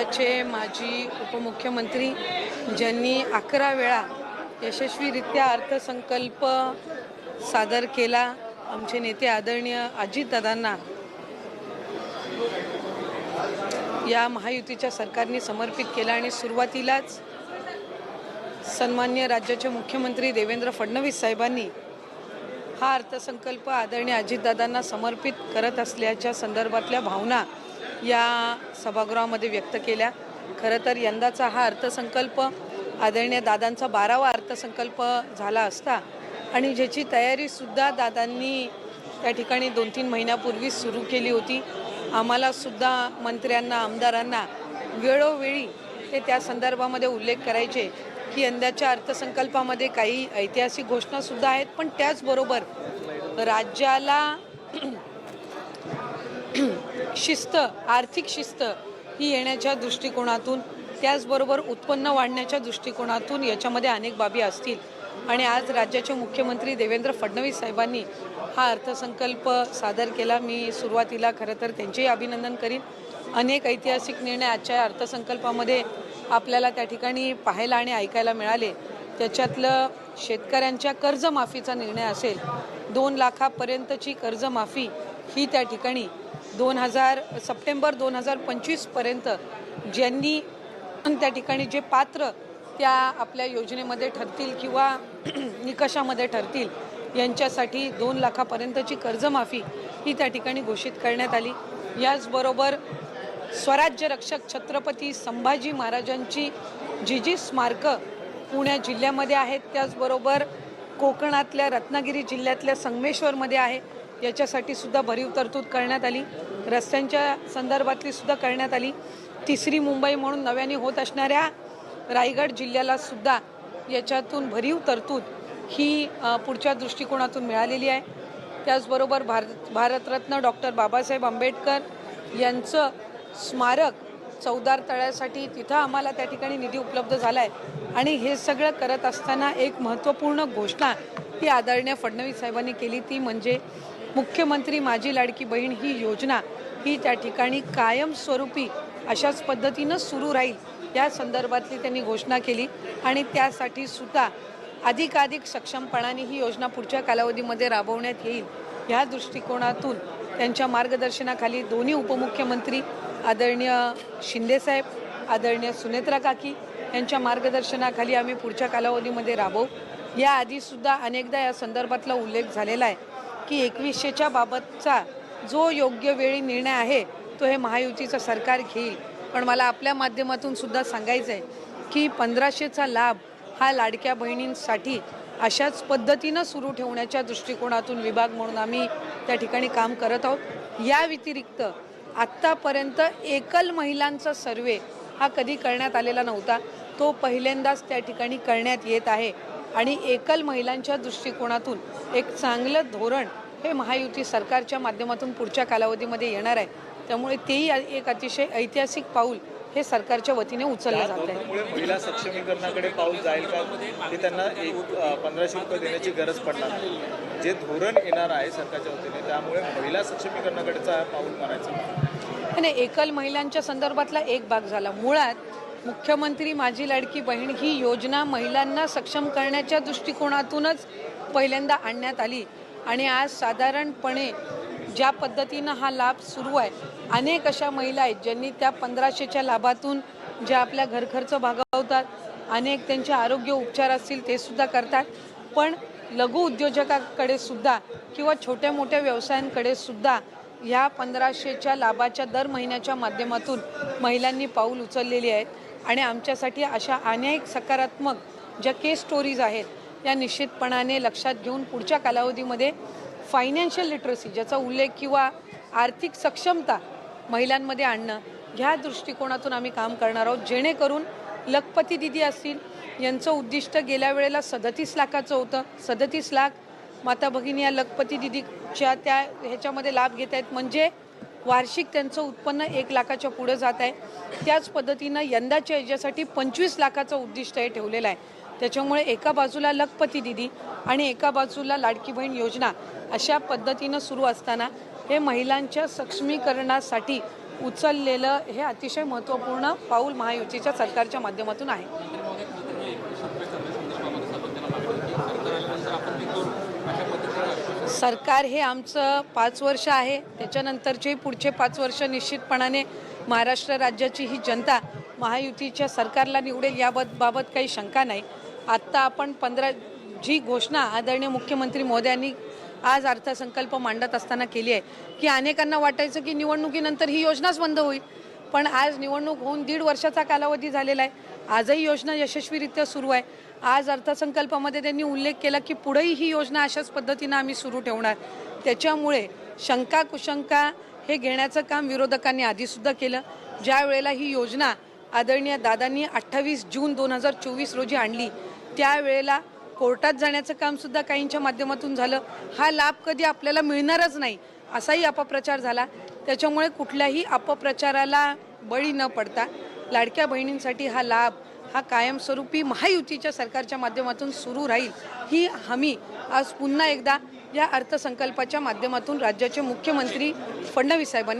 चे माजी उपमुख्यमंत्री ज्यांनी 11 वेळा यशस्वीरित्या अर्थसंकल्प सादर केला, आमचे नेते आदरणीय अजितदादांना या महायुतीच्या सरकारने समर्पित केला आणि सुरुवातीलाच सन्माननीय राज्याचे मुख्यमंत्री देवेंद्र फडणवीस साहेबांनी हा अर्थसंकल्प आदरणीय अजितदादांना समर्पित करत असल्याच्या संदर्भातल्या भावना या सभागृहामध्ये व्यक्त केल्या। खरं तर यंदाचा हा अर्थसंकल्प आदरणीय दादांचा 12वा अर्थसंकल्प झाला असता आणि ज्याची तयारीसुद्धा दादांनी त्या ठिकाणी 2-3 महिन्यापूर्वी सुरू केली होती। आम्हाला सुद्धा मंत्र्यांना आमदारांना वेळोवेळी ते त्या संदर्भामध्ये उल्लेख करायचे की यंदाच्या अर्थसंकल्पामध्ये काही ऐतिहासिक घोषणासुद्धा आहेत, पण त्याचबरोबर राज्याला शिस्त, आर्थिक शिस्त ही येण्याच्या दृष्टिकोनातून, त्याचबरोबर उत्पन्न वाढण्याच्या दृष्टिकोनातून याच्यामध्ये अनेक बाबी असतील। आणि आज राज्याचे मुख्यमंत्री देवेंद्र फडणवीस साहेबांनी हा अर्थसंकल्प सादर केला। मी सुरुवातीला खरं तर त्यांचेही अभिनंदन करीन। अनेक ऐतिहासिक निर्णय आजच्या अर्थसंकल्पामध्ये आपल्याला त्या ठिकाणी पाहायला आणि ऐकायला मिळाले। त्याच्यातलं शेतकऱ्यांच्या कर्जमाफीचा निर्णय असेल, 2 लाखापर्यंतची कर्जमाफी ही त्या ठिकाणी सप्टेंबर 2025 पर्यंत ज्यांनी त्या ठिकाणी जे पात्र त्या आपल्या योजनेमध्ये ठरतील किंवा निकषामध्ये ठरतील यांच्यासाठी 2 लाखापर्यंतची कर्जमाफी ही त्या ठिकाणी घोषित करण्यात आली। याचबरोबर स्वराज्य रक्षक छत्रपती संभाजी महाराजांची जी स्मारकं पुणे जिल्ह्यामध्ये आहेत, त्याचबरोबर कोकणातल्या रत्नागिरी जिल्ह्यातल्या संगमेश्वरमध्ये आहे, याच्यासाठी सुद्धा भरीव तरतूद करण्यात आली। रस्त्यांच्या संदर्भातली सुद्धा करण्यात आली। तिसरी मुंबई म्हणून नव्याने होत असणाऱ्या रायगड जिल्ह्याला सुद्धा याच्यातून भरीव तरतूद ही पुढच्या दृष्टिकोनातून मिळालेली आहे। त्याचबरोबर भारतरत्न डॉक्टर बाबासाहेब आंबेडकर यांचं स्मारक चौदार तळ्यासाठी तिथं आम्हाला त्या ठिकाणी निधी उपलब्ध झाला आहे। आणि हे सगळं करत असताना एक महत्त्वपूर्ण घोषणा ही आदरणीय फडणवीस साहेबांनी केली, ती म्हणजे मुख्यमंत्री माझी लाडकी बहीण ही योजना ही त्या ठिकाणी कायमस्वरूपी अशाच पद्धतीनं सुरू राहील, या संदर्भातली त्यांनी घोषणा केली। आणि त्यासाठी सुद्धा अधिकाधिक सक्षमपणाने ही योजना पुढच्या कालावधीमध्ये राबवण्यात येईल, ह्या दृष्टिकोनातून त्यांच्या मार्गदर्शनाखाली दोन्ही उपमुख्यमंत्री आदरणीय शिंदेसाहेब, आदरणीय सुनेत्रा काकी यांच्या मार्गदर्शनाखाली आम्ही पुढच्या कालावधीमध्ये राबवू। याआधीसुद्धा अनेकदा या संदर्भातला उल्लेख झालेला आहे की 2100च्या बाबतचा जो योग्य वेळी निर्णय आहे तो हे महायुतीचं सरकार घेईल। पण मला आपल्या माध्यमातून सुद्धा सांगायचं आहे की 1500चा लाभ हा लाडक्या बहिणींसाठी अशाच पद्धतीनं सुरू ठेवण्याच्या दृष्टिकोनातून विभाग म्हणून आम्ही त्या ठिकाणी काम करत आहोत। या व्यतिरिक्त आत्तापर्यंत एकल महिलांचा सर्वे हा कधी करण्यात आलेला नव्हता, तो पहिल्यांदाच त्या ठिकाणी करण्यात येत आहे। आणि एकल महिलांच्या दृष्टिकोनातून एक चांगलं धोरण हे महायुती सरकारच्या माध्यमातून पुढच्या कालावधीमध्ये येणार आहे। त्यामुळे तेही एक अतिशय ऐतिहासिक पाऊल हे सरकारच्या वतीने उचललं जात आहे। महिला सक्षमीकरणाकडे पाऊल जाईल का, की त्यांना 1500 रुपये देण्याची गरज पडणार, जे धोरण येणार आहे सरकारच्या वतीने, त्यामुळे महिला सक्षमीकरणाकडेचा पाऊल मारायचा नाही। एकल महिलांच्या संदर्भातला एक भाग झाला। मुळात मुख्यमंत्री माझी लाडकी बहीण ही योजना महिलांना सक्षम करण्याच्या दृष्टिकोनातूनच पहिल्यांदा आणण्यात आली। आणि आज साधारणपणे ज्या पद्धतीनं हा लाभ सुरू आहे, अनेक अशा महिला आहेत ज्यांनी त्या 1500च्या लाभातून ज्या आपल्या घरखर्च भागवतात, अनेक त्यांचे आरोग्य उपचार असतील ते सुद्धा करतात। पण लघु उद्योजकाकडे सुद्धा किंवा छोट्या मोठ्या व्यवसायांकडे सुद्धा ह्या 1500च्या लाभाच्या दर महिन्याच्या माध्यमातून महिलांनी पाऊल उचललेली आहेत। आणि आमच्यासाठी अशा अनेक सकारात्मक ज्या केस स्टोरीज आहेत या निश्चितपणाने लक्षात घेऊन पुढच्या कालावधीमध्ये फायनान्शियल लिटरसी ज्याचा उल्लेख किंवा आर्थिक सक्षमता महिलांमध्ये आणणं, ह्या दृष्टिकोनातून आम्ही काम करणार आहोत। जेणेकरून लखपती दिदी असतील, यांचं उद्दिष्ट गेल्या वेळेला 37 लाखाचं होतं। 37 लाख माता भगिनी या लखपती दिदीच्या त्या ह्याच्यामध्ये लाभ घेत आहेत, म्हणजे वार्षिक त्यांचं उत्पन्न 1 लाखाच्या पुढे जात आहे। त्याच पद्धतीनं यंदाच्या याच्यासाठी 25 लाखाचं उद्दिष्ट हे ठेवलेलं आहे। त्याच्यामुळे एका बाजूला लखपती दिदी आणि एका बाजूला लाडकी बहीण योजना अशा पद्धतीनं सुरू असताना हे महिलांच्या सक्षमीकरणासाठी उचललेलं हे अतिशय महत्त्वपूर्ण पाऊल महायुतीच्या सरकारच्या माध्यमातून आहे. सरकार हे आमचं 5 वर्ष आहे, त्याच्यानंतरचे पुढचे 5 वर्ष निश्चितपणाने महाराष्ट्र राज्याची ही जनता महायुतीच्या सरकारला निवडेल याबाबत काही शंका नाही. आत्ता आपण जी घोषणा आदरणीय मुख्यमंत्री महोदयांनी आज अर्थसंकल्प मांडत असताना केली आहे की अनेकांना वाटायचं की निवडणुकीनंतर ही योजनाच बंद होईल, पण आज निवडणूक होऊन 1.5 वर्षाचा कालावधी झालेला आहे. आजही योजना यशस्वीरित्या सुरू आहे. आज अर्थसंकल्पामध्ये त्यांनी उल्लेख केला की पुढेही ही योजना अशाच पद्धतीनं आम्ही सुरू ठेवणार. त्याच्यामुळे शंका कुशंका हे घेण्याचं काम विरोधकांनी आधीसुद्धा केलं. ज्या वेळेला ही योजना आदरणीय दादांनी 28 जून 2024 रोजी आणली त्यावेळेला कोर्टात जाण्याचं कामसुद्धा काहींच्या माध्यमातून झालं. हा लाभ कधी आपल्याला मिळणारच नाही असाही अपप्रचार झाला. त्याच्यामुळे कुठल्याही अपप्रचाराला बळी न पडता लाडक्या बहिणींसाठी हा लाभ हा कायमस्वरूपी महायुतीच्या सरकारच्या माध्यमातून सुरू राहील ही हमी आज पुन्हा एकदा या अर्थसंकल्पाच्या माध्यमातून राज्याचे मुख्यमंत्री फडणवीस साहेबांनी